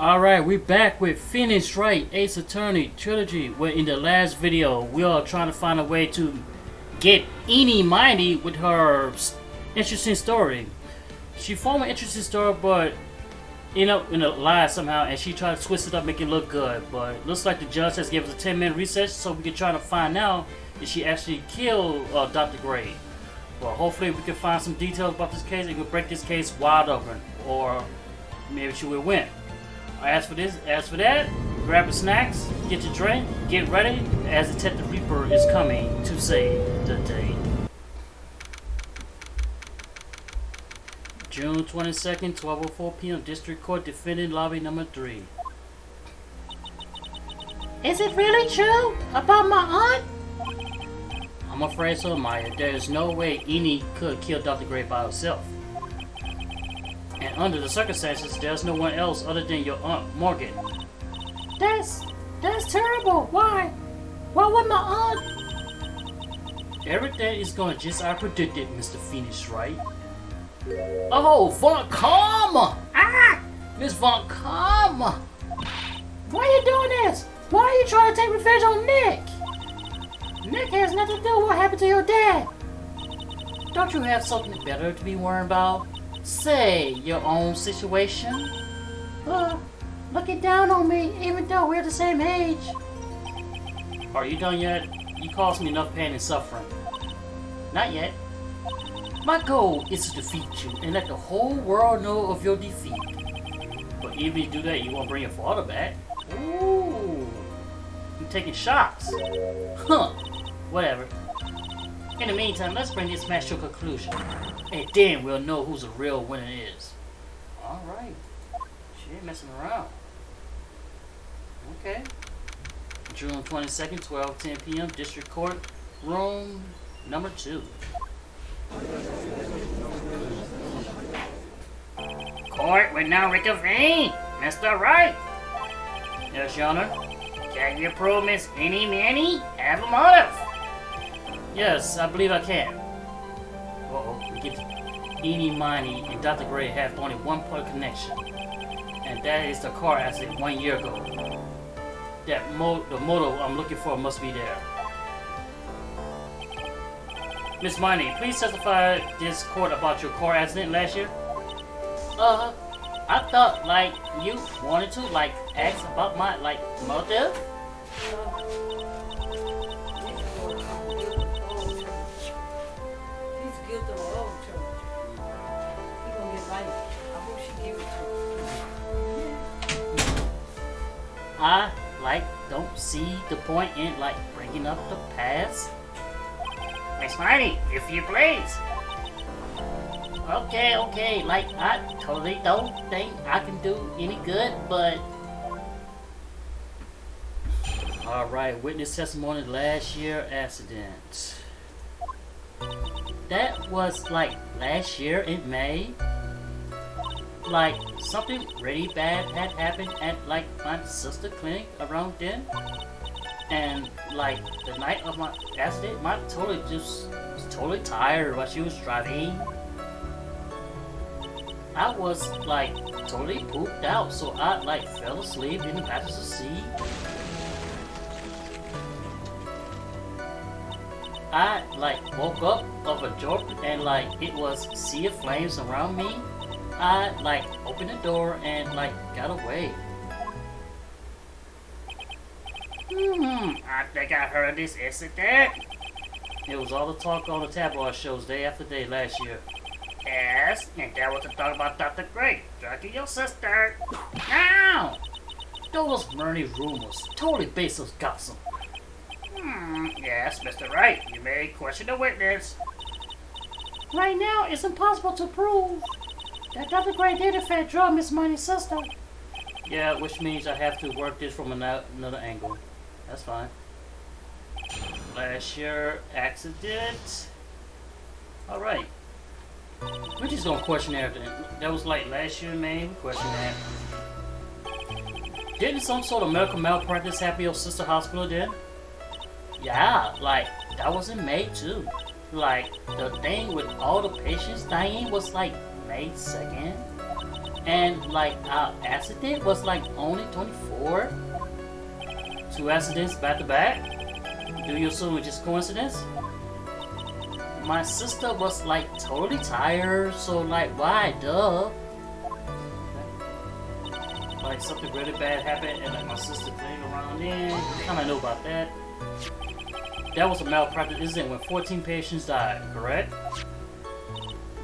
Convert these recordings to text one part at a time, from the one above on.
Alright, we're back with Phoenix Wright Ace Attorney Trilogy, where in the last video we are trying to find a way to get Minnie with her interesting story. She formed an interesting story, but ended up in a lie somehow, and she tried to twist it up, make it look good. But it looks like the judge has given us a 10-minute recess so we can try to find out if she actually killed Dr. Gray. Well, hopefully we can find some details about this case and we can break this case wide open, or maybe she will win. As for that, grab your snacks, get your drink, get ready, as the TennisReaper is coming to save the day. June 22nd, 12:04 p.m. District Court, Defendant Lobby Number 3. Is it really true about my aunt? I'm afraid so, Maya. There is no way Eni could kill Dr. Gray by herself. And under the circumstances, there's no one else other than your Aunt Morgan. That's terrible. Why? Why would my aunt? Everything is going just as I predicted, Mr. Phoenix, right? Oh, Von Karma! Ah! Miss Von Karma! Why are you doing this? Why are you trying to take revenge on Nick? Nick has nothing to do with what happened to your dad. Don't you have something better to be worried about? Say your own situation. Looking down on me, even though we're the same age. Are you done yet? You caused me enough pain and suffering. Not yet. My goal is to defeat you and let the whole world know of your defeat. But even if you do that, you won't bring your father back. Ooh. I'm taking shots. Huh. Whatever. In the meantime, let's bring this match to a conclusion. And then we'll know who the real winner is. Alright. She ain't messing around. Okay. June 22nd, 12:10 p.m. District Court, room number 2. Court will now reconvene. Mr. Wright, Yes, Your Honor. can you prove Miss Minnie have a motive? Yes, I believe I can. We get Minnie and Dr. Gray have only one point of connection. And that is the car accident 1 year ago. The motive I'm looking for must be there. Miss Minnie, please testify this court about your car accident last year. I thought, you wanted to, ask about my, motive? He's guilty of all charges. He gonna get life. I hope she give it to him. I, don't see the point in, bringing up the past. Miss Minnie, if you please. Okay, I totally don't think I can do any good, but... Alright, witness testimony last year accident. That was last year in May. Something really bad had happened at my sister clinic around then. And the night of my accident, my totally was totally tired while she was driving. I was totally pooped out, so I fell asleep in the passenger seat. I woke up of a joke and it was sea of flames around me. I opened the door and got away. I think I heard this incident. It was all the talk on the tabloid shows day after day last year. Yes, and that was the talk about Dr. Gray drugging your sister. Now, those murny rumors, totally baseless gossip. Yes, Mr. Wright, you may question the witness. Right now, it's impossible to prove that Dr. Gray did in fact drug Miss Minnie's sister. Yeah, which means I have to work this from another angle. That's fine. Last year accident. Alright. We're just gonna question everything. That was last year, man. We question that. Didn't some sort of medical malpractice happen at your sister hospital then? Yeah, that was in May too. The thing with all the patients dying was May 2nd. And like our accident was like only 24? 2 accidents back to back? Do you assume it's just coincidence? My sister was like totally tired, so like why, duh? Like something really bad happened and like my sister playing around in. Kinda know about that. That was a malpractice incident when 14 patients died, correct?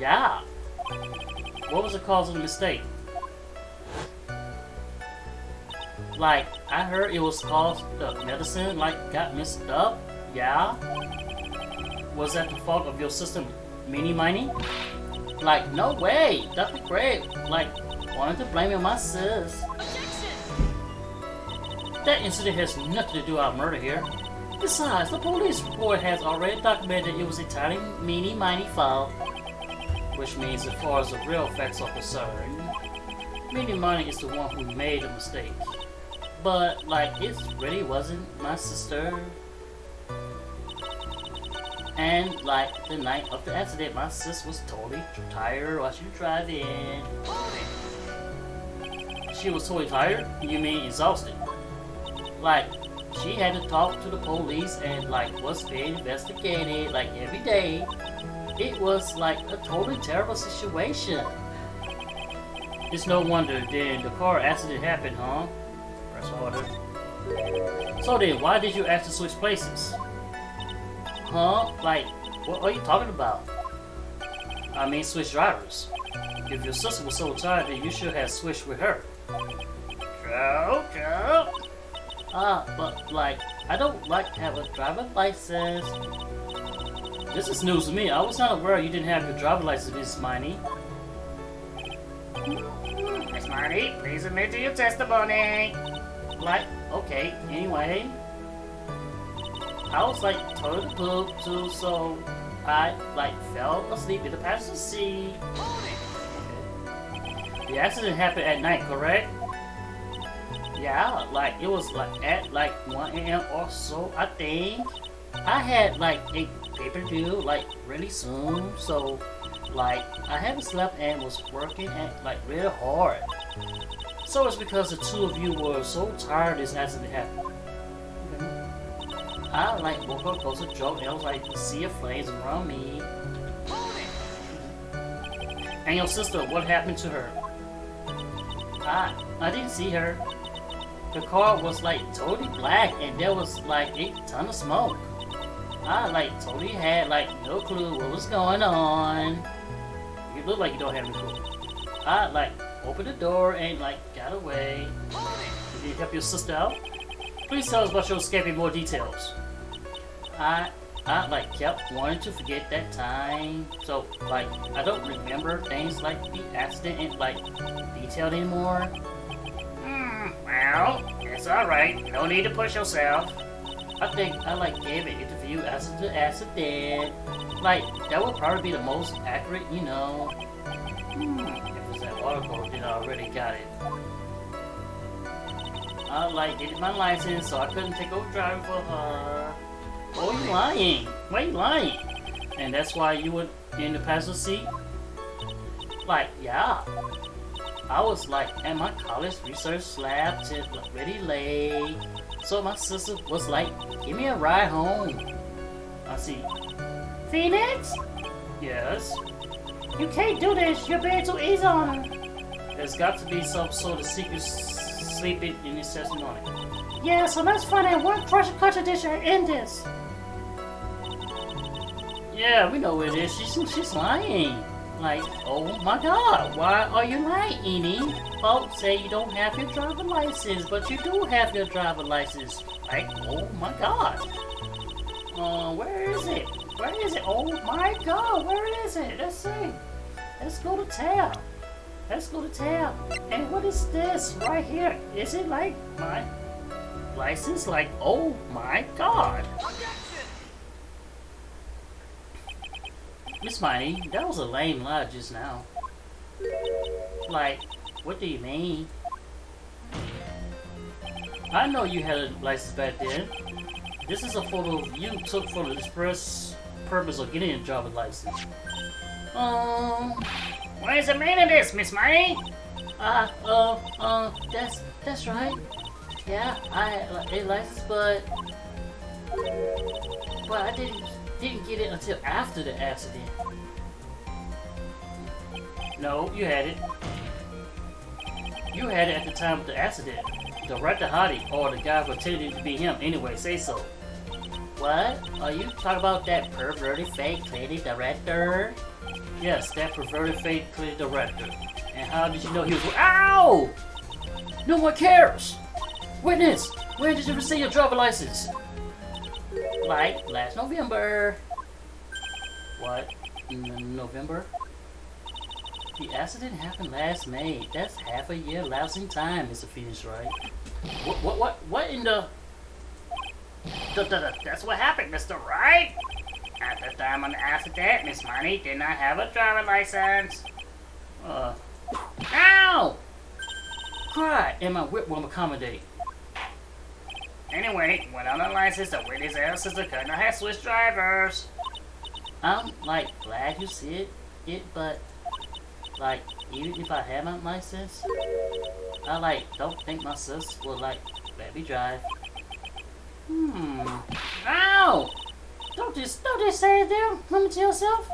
Yeah. What was the cause of the mistake? Like, I heard it was caused the medicine like got messed up. Yeah. Was that the fault of your sister, Minnie? Like, no way. Dr. Craig, like, wanted to blame it on my sis. That incident has nothing to do with our murder here. Besides, the police report has already documented it was entirely Minnie fault. Which means as far as the real facts are concerned, Minnie is the one who made the mistake. But, like, it really wasn't my sister. And, like, the night of the accident, my sis was totally tired while she was driving. She was totally tired? You mean exhausted? Like, she had to talk to the police and, like, was being investigated, like, every day. It was, like, a totally terrible situation. It's no wonder then the car accident happened, huh? Press order. So then, why did you ask to switch places? Huh? Like, what are you talking about? I mean, switch drivers. If your sister was so tired, then you should have switched with her. True. But, like, I don't, like, have a driver's license. This is news to me. I was not aware you didn't have your driver's license, Miss Minnie. Miss Minnie, please admit to your testimony. Like, okay, anyway. I was like totally pooped too, so I like fell asleep in the passenger seat. Okay. The accident happened at night, correct? Yeah, like it was like at like 1 a.m. or so, I think. I had like a pay-per-view like really soon, so like I haven't slept and was working at like really hard. So it's because the two of you were so tired this accident happened. I like woke up, close to joke, and I was like sea of flames around me. And your sister, what happened to her? I didn't see her. The car was like totally black and there was like a ton of smoke. I like totally had like no clue what was going on. You look like you don't have any clue. I like opened the door and like got away. Did you help your sister out? Please tell us about your escape in more details. I like kept wanting to forget that time, so like I don't remember things like the accident and like detailed anymore. Well, it's alright. No need to push yourself. I think I like gave an interview after the accident. Like that would probably be the most accurate, you know. If it's that article, then I already got it. I like did my license, so I couldn't take over driving for her. Oh, you lying? Why you lying? And that's why you were in the passenger seat? Like, yeah. I was like at my college research lab till really late. So my sister was like, give me a ride home. I see. Phoenix? Yes? You can't do this. You're being too easy on her. There's got to be some sort of secret sleeping in this testimony. Yeah, so let's find out what contradiction in this. Yeah, we know what it is. She's lying. Like, oh my god, why are you lying, Eni? Folks say you don't have your driver license, but you do have your driver license. Like, oh my god. Where is it? Where is it? Oh my god, where is it? Let's see. Let's go to tab. Let's go to tab. And what is this right here? Is it like my license? Like, oh my god. Miss Minnie, that was a lame lie just now. Like, what do you mean? I know you had a license back then. This is a photo you took for the express purpose of getting a driver's license. What is the meaning of this, Miss Minnie? That's right. Yeah, I had a license, but I didn't get it until after the accident. No, you had it. You had it at the time of the accident. The Director Hottie, or the guy pretending to be him anyway, say so. What? Are you talking about that perverted fake clinic director? Yes, that perverted fake clinic director. And how did you know he was— Ow! No one cares! Witness! When did you receive your driver license? Like, last November. What? November? The accident happened last May. That's half a year lapsing time, Mr. Phoenix, right? What in the... That's what happened, Mr. Wright. At the time of the accident, Miss Minnie did not have a driver's license. Ow! Cry, and my whip won't accommodate. Anyway, without a license, the witness and her sister could not have switched drivers. I'm, like, glad you said it, but, like, even if I had my license, I, like, don't think my sis will, like, let me drive. Ow! Don't just say it there, remember to yourself.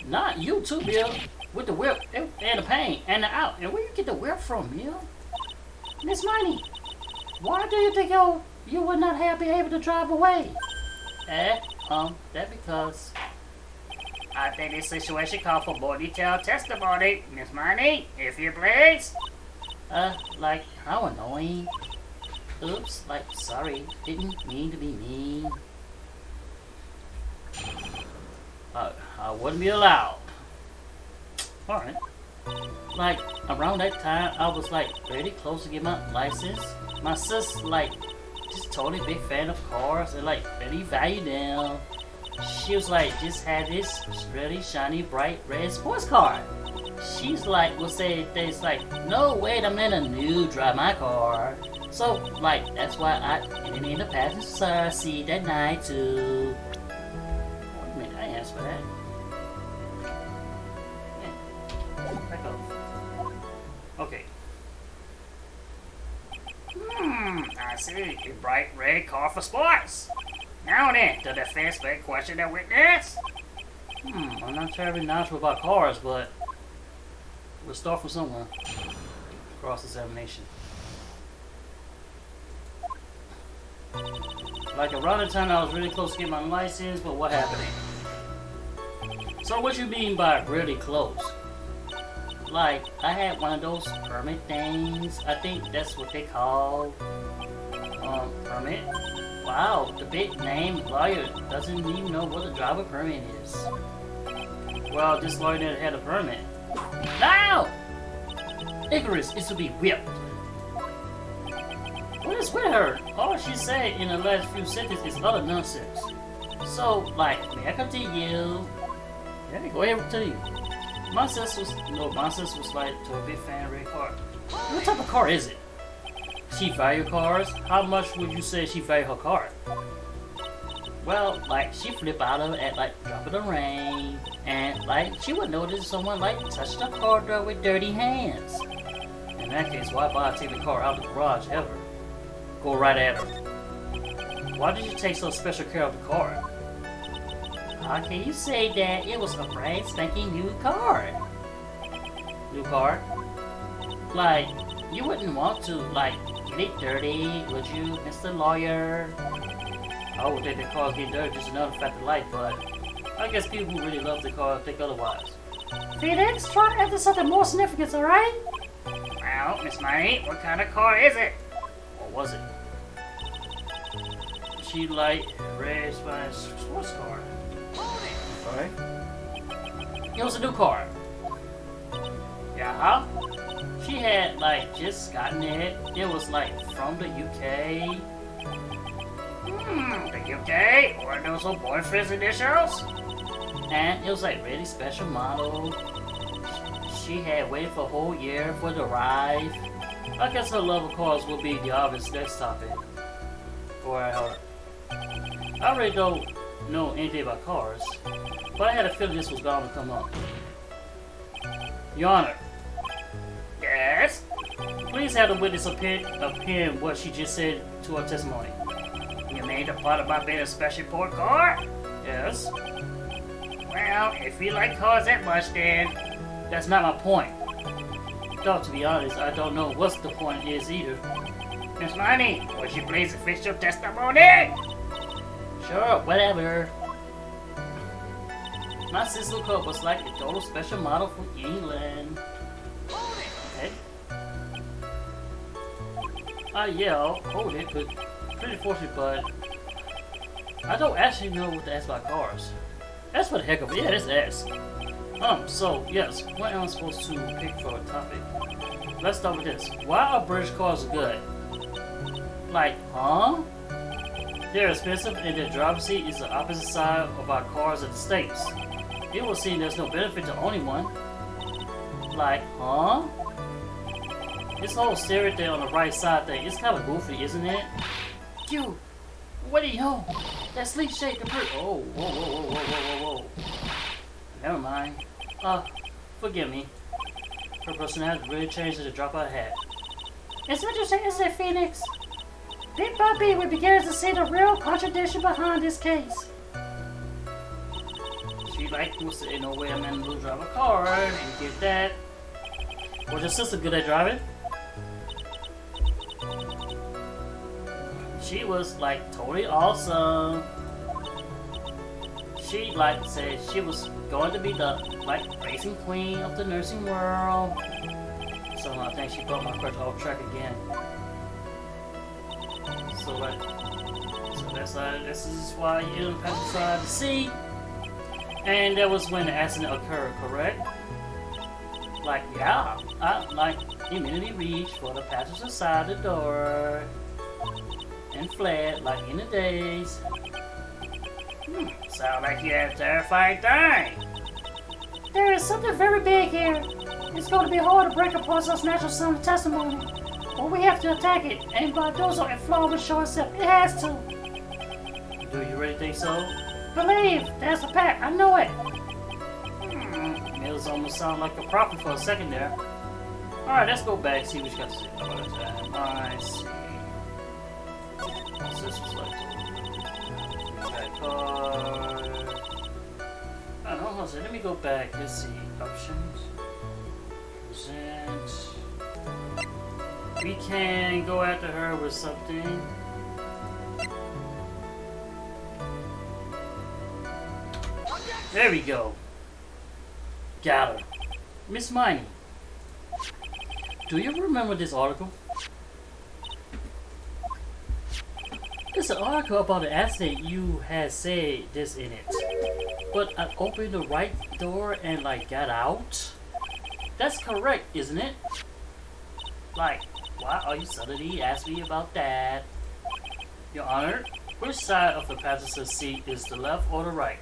Not you too, Bill. With the whip and the pain and the out. And where you get the whip from, Bill? Miss Minnie, why do you think you would not have been able to drive away? That because I think this situation called for more detailed testimony. Miss Minnie, if you please. Like, how annoying. Oops, like, sorry, didn't mean to be mean. I wouldn't be allowed. Alright. Like, around that time, I was, like, pretty close to get my license. My sis, like, just totally big fan of cars and, like, really value them. She was, like, just had this really shiny, bright red sports car. She's, like, will say things like, no, wait a minute, new, drive my car. So, like, that's why I ended in the passenger seat that night, too. Wait a minute, I asked for that. Back up. Okay. I see. A bright red car for sports. Now then, the defense may question the witness. I'm not terribly knowledgeable about cars, but we'll start from somewhere. Cross-examination. Like, around the time I was really close to getting my license, but what happened? So what you mean by really close? Like, I had one of those permit things. I think that's what they call permit. Wow, the big name lawyer doesn't even know what a driver permit is. Well, this lawyer never had a permit. Now, Icarus is to be whipped. What is with her? All she said in the last few sentences is utter nonsense. So, like, may I continue? Let me go ahead to you. My sis was like to a big fan of red car. What type of car is it? She value cars? How much would you say she value her car? Well, like, she flip out of it at, like, drop of the rain. And, like, she would notice someone, like, touched the car door with dirty hands. In that case, why bother taking the car out of the garage ever? Go right at her. Why did you take so special care of the car? How can you say that? It was a brand spanking new car. New car? Like, you wouldn't want to, like, get it dirty, would you, Mr. Lawyer? I would think the cars get dirty, just another fact of life, but I guess people who really love the car think otherwise. Phoenix, try to add something more significant, alright? Well, Miss Minnie, what kind of car is it? Or was it? She like raised by a sports car. Alright. It was a new car. Yeah. She had like just gotten it. It was like from the UK. The UK? Were those her boyfriend's initials? And it was like really special model. She had waited for a whole year for the arrive. I guess her love of cars will be the obvious next topic for her. I really don't know anything about cars, but I had a feeling this was bound to come up. Your Honor. Yes? Please have the witness append what she just said to her testimony. You made the part about being a special report car? Yes? Well, if you like cars that much, then That's not my point. Though, to be honest, I don't know what the point is either. Miss Minnie, would you please fix your testimony? Sure, whatever. My sister Cup was like a total special model from England. Okay. Yeah, I'll hold it, but pretty fortunate, but I don't actually know what to ask about cars. That's for the heck of it. Yeah, let's ask. So, yes, what am I supposed to pick for a topic? Let's start with this. Why are British cars good? Like, huh? They're expensive and their driver's seat is the opposite side of our cars in the States. It will seem there's no benefit to owning one. Like, huh? This whole steering thing on the right side thing, it's kind of goofy, isn't it? You, what do you know? That sleep shake the bird. Oh, whoa. Never mind. Forgive me. Her personality really changed to drop out hat. It's interesting, isn't it, Phoenix? Bit by bit, we began to see the real contradiction behind this case. She like was in no way a man will drive a car and get that. Was your sister good at driving? She was like totally awesome. She like said she was going to be the like racing queen of the nursing world. So I think she brought my crush off track again. So like, this is why you on the passenger side of the seat. And that was when the accident occurred, correct? Like, yeah, I like immediately reached for the passenger side of the door and fled like in the days. Sound like you had a terrifying time. There is something very big here. It's going to be hard to break apart such natural sound testimony. But we have to attack it, and by doing so, it flaw will show itself. It has to. Do you really think so? Believe, that's a pact. I know it. It almost sound like a prophet for a second there. Alright, let's go back, see what you got to say about that. I see. What's this was like? That card. Hold on a second. Let me go back. Let's see. Options. Present. We can go after her with something. There we go. Got her. Miss Minnie, do you remember this article? It's an article about an accident you had said this in it. But I opened the right door and like got out? That's correct, isn't it? Like, why are you suddenly asking me about that? Your Honor, which side of the passenger seat is the left or the right?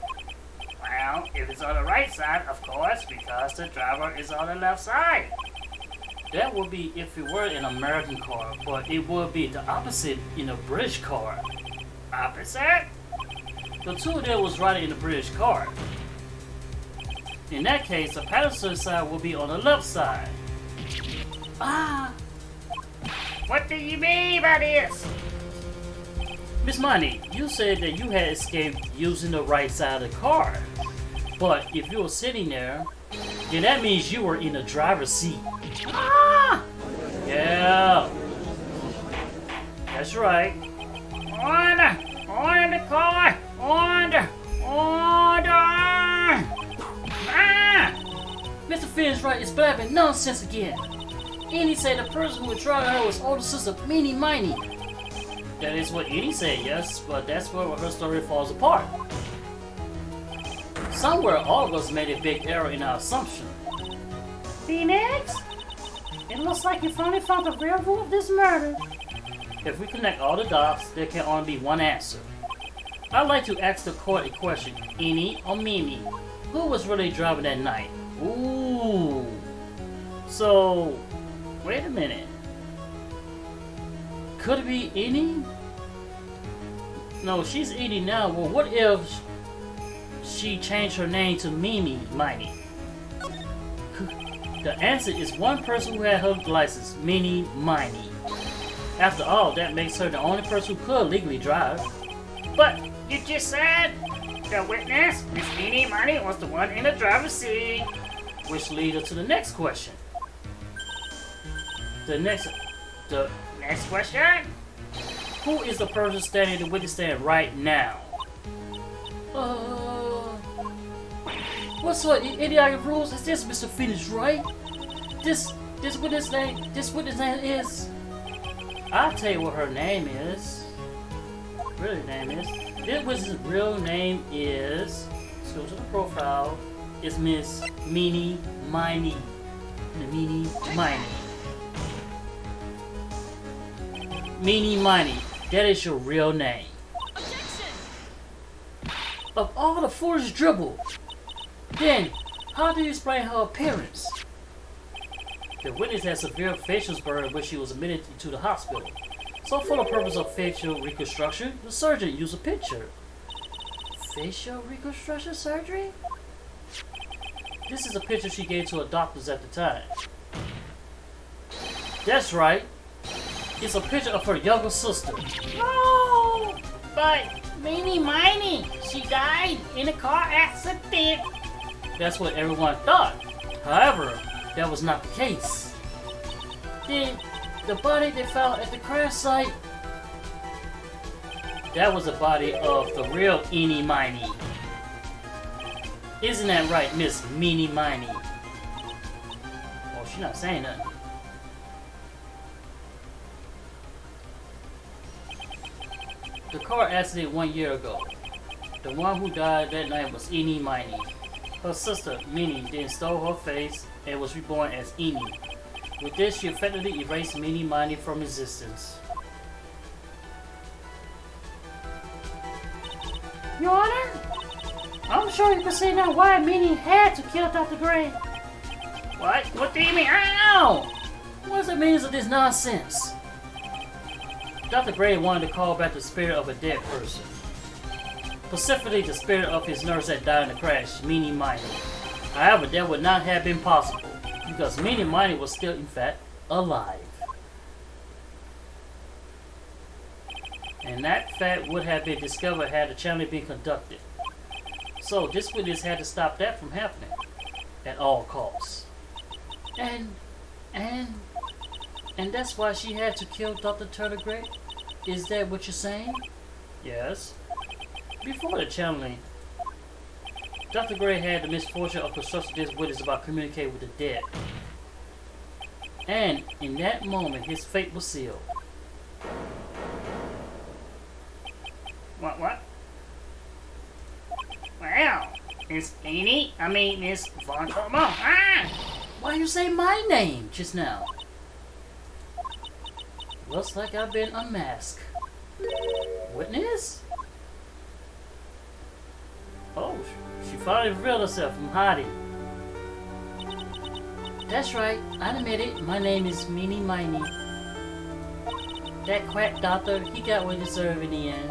Well, if it's on the right side, of course, because the driver is on the left side. That would be if it were an American car, but it would be the opposite in a British car. Opposite? The two of them was riding in the British car. In that case, the passenger side will be on the left side. Ah! What do you mean by this? Miss Minnie, you said that you had escaped using the right side of the car. But if you were sitting there, then that means you were in the driver's seat. Ah! Yeah. That's right. On the car! Order! Ah! Mr. Finn's right, it's blabbing nonsense again. Annie said the person who was driving her was older sister Minnie. That is what Annie said, yes, but that's where her story falls apart. Somewhere all of us made a big error in our assumption. Phoenix? It looks like you finally found the real root of this murder. If we connect all the dots, there can only be one answer. I'd like to ask the court a question. Annie or Minnie? Who was really driving that night? Ooh. So, wait a minute. Could it be Annie? No, she's Annie now. Well, what if she changed her name to Minnie? The answer is one person who had her license, Minnie, After all, that makes her the only person who could legally drive. But you just said the witness, Miss Minnie, was the one in the driver's seat. Which leads us to the next question. The next question? Who is the person standing in the witness stand right now? What sort of idiotic rules is this, Mr. Phoenix, Wright? This witness name is... I'll tell you what her name is. Really name is. This witness's real name is... Let's go to the profile. It's Miss Minnie. Minnie, that is your real name. Of all the foolish dribble, then how do you explain her appearance? The witness had severe facial burn when she was admitted to the hospital. So for the purpose of facial reconstruction, the surgeon used a picture. Facial reconstruction surgery? This is a picture she gave to her doctors at the time. That's right. It's a picture of her younger sister. No! But Minnie, she died in a car accident. That's what everyone thought. However, that was not the case. The body they found at the crash site, that was the body of the real Eenie Miney. Isn't that right, Miss Minnie? Oh, she's not saying nothing. The car accident 1 year ago. The one who died that night was Eenie Miney. Her sister, Minnie, then stole her face and was reborn as Eenie. With this, she effectively erased Minnie Miney from existence. Your Honor, I'm sure you can see now why Minnie had to kill Dr. Gray. What? What do you mean? Ow! What's the meaning of this nonsense? Dr. Gray wanted to call back the spirit of a dead person. Specifically, the spirit of his nurse that died in the crash, Minnie Miney. However, that would not have been possible, because Minnie Miney was still, in fact, alive. And that fact would have been discovered had the challenge been conducted. So, this witness had to stop that from happening, at all costs. And that's why she had to kill Dr. Turner Gray? Is that what you're saying? Yes. Before the channeling, Dr. Gray had the misfortune of constructing this witness about communicating with the dead. And in that moment, his fate was sealed. What? Well, Miss Minnie, Miss Von Traumont. Why you say my name just now? Looks like I've been unmasked. Witness? Oh, she finally revealed herself from hiding. That's right, I admit it. My name is Minnie Miney. That quack doctor, he got what he deserved in the end.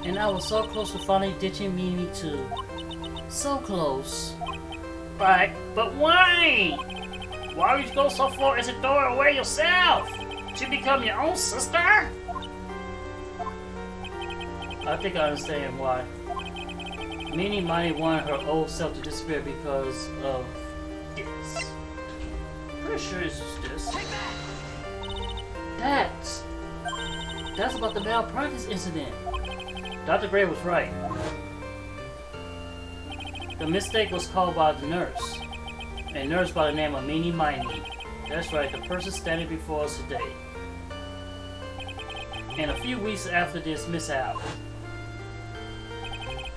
And I was so close to finally ditching Minnie too. So close. But why? Why would you go so far as to throw her away yourself? To become your own sister? I think I understand why. Minnie Miney wanted her old self to disappear because of this. Pretty sure it's just this. That's about the malpractice incident. Dr. Gray was right. The mistake was called by the nurse. A nurse by the name of Minnie Miney. That's right, the person standing before us today. And a few weeks after this mishap,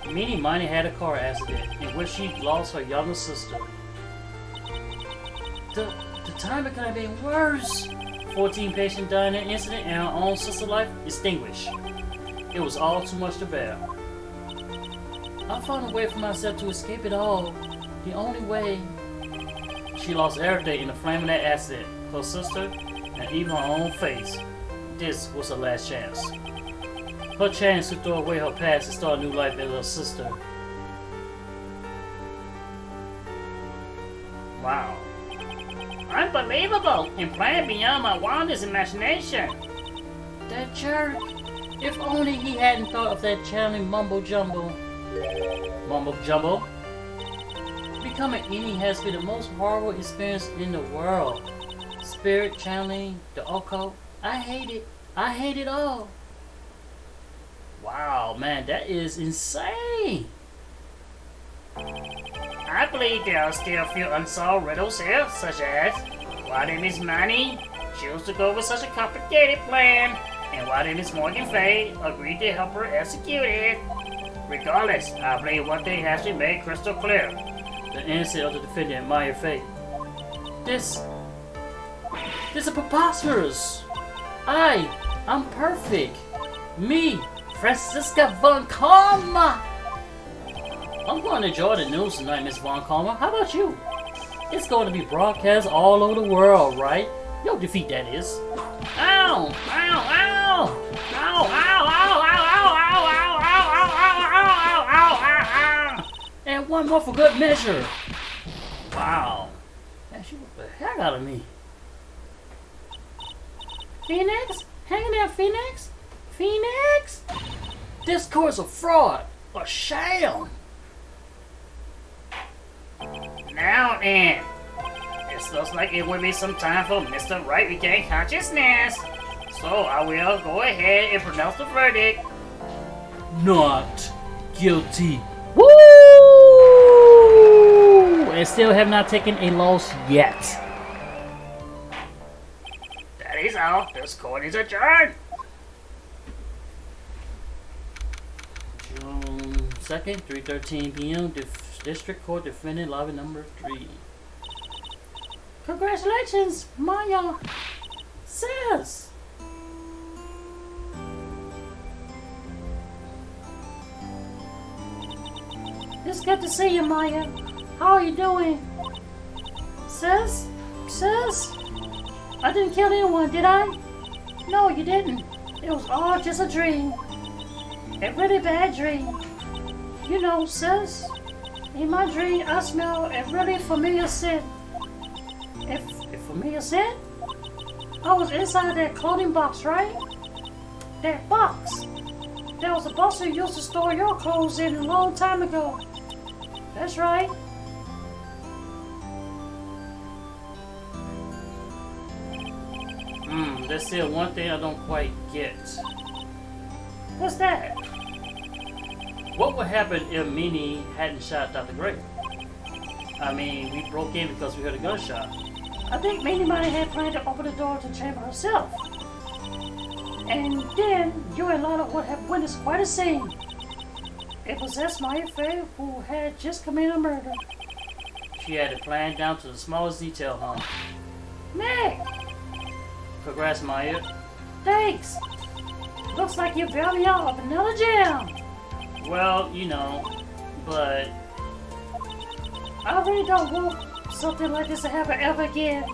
Minnie Miney had a car accident in which she lost her younger sister. The timing could have been worse. 14 patients died in an incident and her own sister's life extinguished. It was all too much to bear. I found a way for myself to escape it all. The only way. She lost everything in the flame of that accident. Her sister, and even her own face. This was her last chance. Her chance to throw away her past and start a new life as her sister. Wow. Unbelievable! And planned beyond my wildest imagination. That jerk. If only he hadn't thought of that channeling mumbo jumbo. Mumbo jumbo? Becoming any has been the most horrible experience in the world. Spirit channeling, the occult. I hate it. I hate it all. Wow, man, that is insane. I believe there are still a few unsolved riddles here, such as why did Miss Minnie choose to go with such a complicated plan, and why did Miss Morgan Fay agree to help her execute it? Regardless, I believe one thing has been made crystal clear. The innocent of the defendant, Maya Fate. This is preposterous. I'm perfect. Me, Francisca Von Karma. I'm going to enjoy the news tonight, Miss Von Karma. How about you? It's going to be broadcast all over the world, right? Your defeat, that is. Ow! Ow! Ow! Ow! Ow! Ow! Ow! Ow! Ow! Ow! Ow! Ow! Ow! Ow! And one more for good measure. Wow. Man, she whipped the heck out of me. Phoenix? Hang in there, Phoenix? Phoenix? This court's a fraud. A sham. Now then, this looks like it will be some time for Mr. Wright to regain consciousness. So I will go ahead and pronounce the verdict. Not guilty. Woo! And still have not taken a loss yet. That is all. This court is adjourned. June 2nd, 3:13 p.m. District Court Defendant Lobby Number 3. Congratulations, Maya. Says. It's good to see you, Maya. How are you doing? Sis? I didn't kill anyone, did I? No, you didn't. It was all just a dream. A really bad dream. You know, sis, in my dream I smell a really familiar scent. A familiar scent? I was inside that clothing box, right? That box. That was the box you used to store your clothes in a long time ago. That's right. There's still one thing I don't quite get. What's that? What would happen if Minnie hadn't shot Dr. Gray? I mean, we broke in because we heard a gunshot. I think Minnie might have planned to open the door to the chamber herself. And then you and Lana would have witnessed quite a scene. It possessed Maya Fey, who had just committed a murder. She had it planned down to the smallest detail, huh? Nick! Congrats, Maya. Thanks! Looks like you bailed me out of another jam! Well, you know, but I really don't want something like this to happen ever again.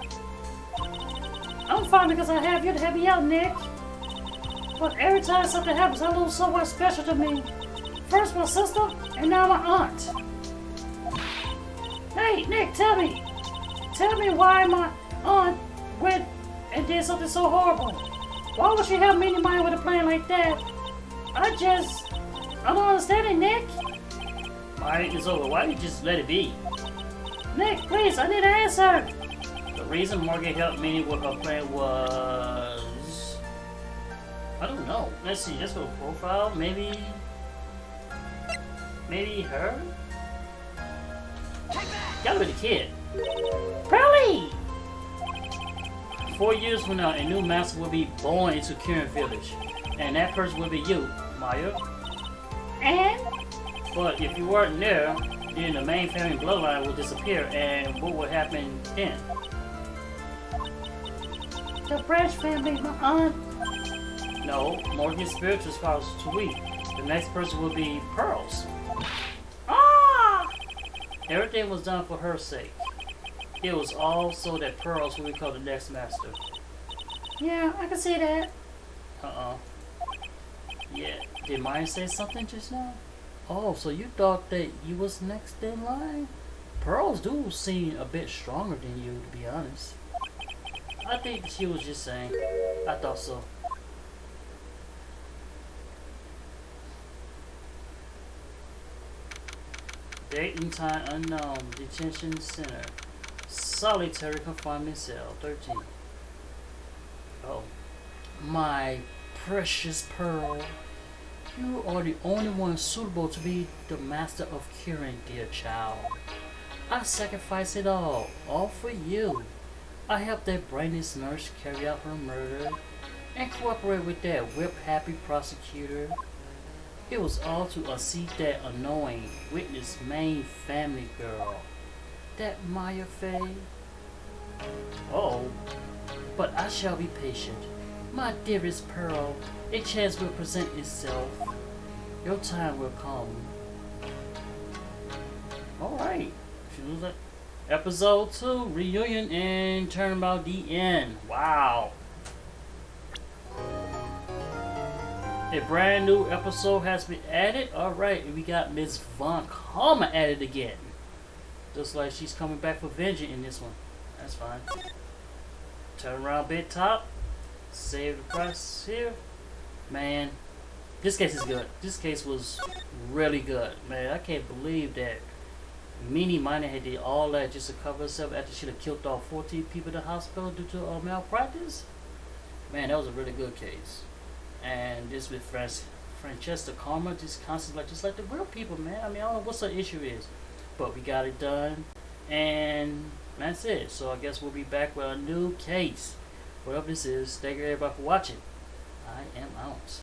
I'm fine because I have you to help me out, Nick. But every time something happens, I lose someone special to me. First my sister, and now my aunt. Hey, Nick, tell me why my aunt went and did something so horrible. Why would she help me in mind with a plan like that? I don't understand it, Nick. Maya, it's over. Why don't you just let it be? Nick, please, I need an answer. The reason Morgan helped Minnie with her plan was... I don't know. Let's see, let's go profile. Maybe her? Gotta be the kid. Pearly! 4 years from now, a new master will be born into Kieran Village. And that person will be you, Maya. And? But if you weren't there, then the main family bloodline will disappear, and what will happen then? The Branch family, my aunt. No, Morgan's spiritual spouse is too weak. The next person will be Pearls. Ah! Everything was done for her sake. It was all so that Pearls will become the next master. Yeah, I can see that. Yeah, did Maya say something just now? Oh, so you thought that you was next in line? Pearls do seem a bit stronger than you, to be honest. I think she was just saying. I thought so. Date and time unknown. Detention center. Solitary confinement cell. 13. Oh. My precious Pearl. You are the only one suitable to be the master of curing, dear child. I sacrifice it all for you. I helped that brainless nurse carry out her murder and cooperate with that whip-happy prosecutor. It was all to unseat that annoying witness main family girl, that Maya Fey. Oh, but I shall be patient. My dearest Pearl, a chance will present itself. Your time will come. Alright. Episode 2, reunion and turnabout the end. Wow. A brand new episode has been added. Alright, we got Miss Von Karma added again. Looks like she's coming back for vengeance in this one. That's fine. Turn around bit top. Save the price here. Man, this case is good. This case was really good. Man, I can't believe that Minnie Minor had did all that just to cover herself after she'd have killed all 14 people in the hospital due to malpractice. Man, that was a really good case. And this with Francesca Karma just constantly just like the real people, man. I mean, I don't know what the issue is, but we got it done, and that's it. So I guess we'll be back with a new case. Whatever this is, thank you everybody for watching. I am out.